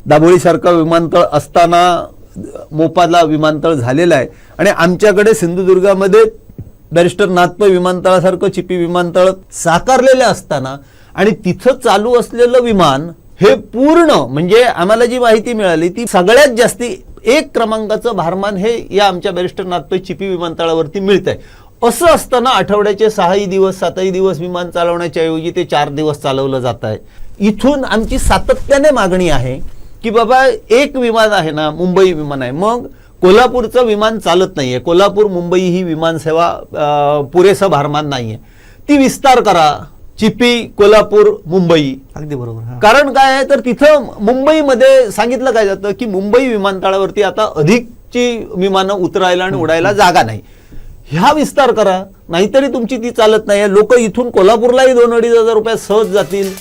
दाभोळीसारखं विमानतळ असताना मोपाला विमानतळ झालेलं आहे आणि आमच्याकडे सिंधुदुर्गामध्ये बॅरिस्टर नाथप विमानतळासारखं चिपी विमानतळ साकारलेलं असताना आणि तिथं चालू असलेलं विमान हे पूर्ण म्हणजे आम्हाला जी माहिती मिळाली ती सगळ्यात जास्ती 1 क्रमांकाचं भारमान हे या आमच्या बॅरिस्टर नाथप चिपी विमानतळावरती मिळत आहे. असं असताना आठवड्याचे 6 दिवस 7 दिवस विमान चालवण्याच्या ऐवजी ते 4 दिवस चालवलं जात आहे. इथून आमची सातत्याने मागणी आहे की बाबा एक विमान आहे ना, मुंबई विमान आहे, मग कोल्हापूरचं विमान चालत नाहीये, कोल्हापूर मुंबई ही विमानसेवा पुरेसं भारमान नाहीये, ती विस्तार करा. चिपी कोल्हापूर मुंबई. अगदी बरोबर. कारण काय आहे तर तिथं मुंबईमध्ये सांगितलं काय जातं की मुंबई विमानतळावरती आता अधिकची विमानं उतरायला आणि उडायला जागा नाही, ह्या विस्तार करा, नाहीतरी तुमची ती चालत नाही. लोक इथून कोल्हापूरलाही 2-2.5 हजार रुपये सहज जातील.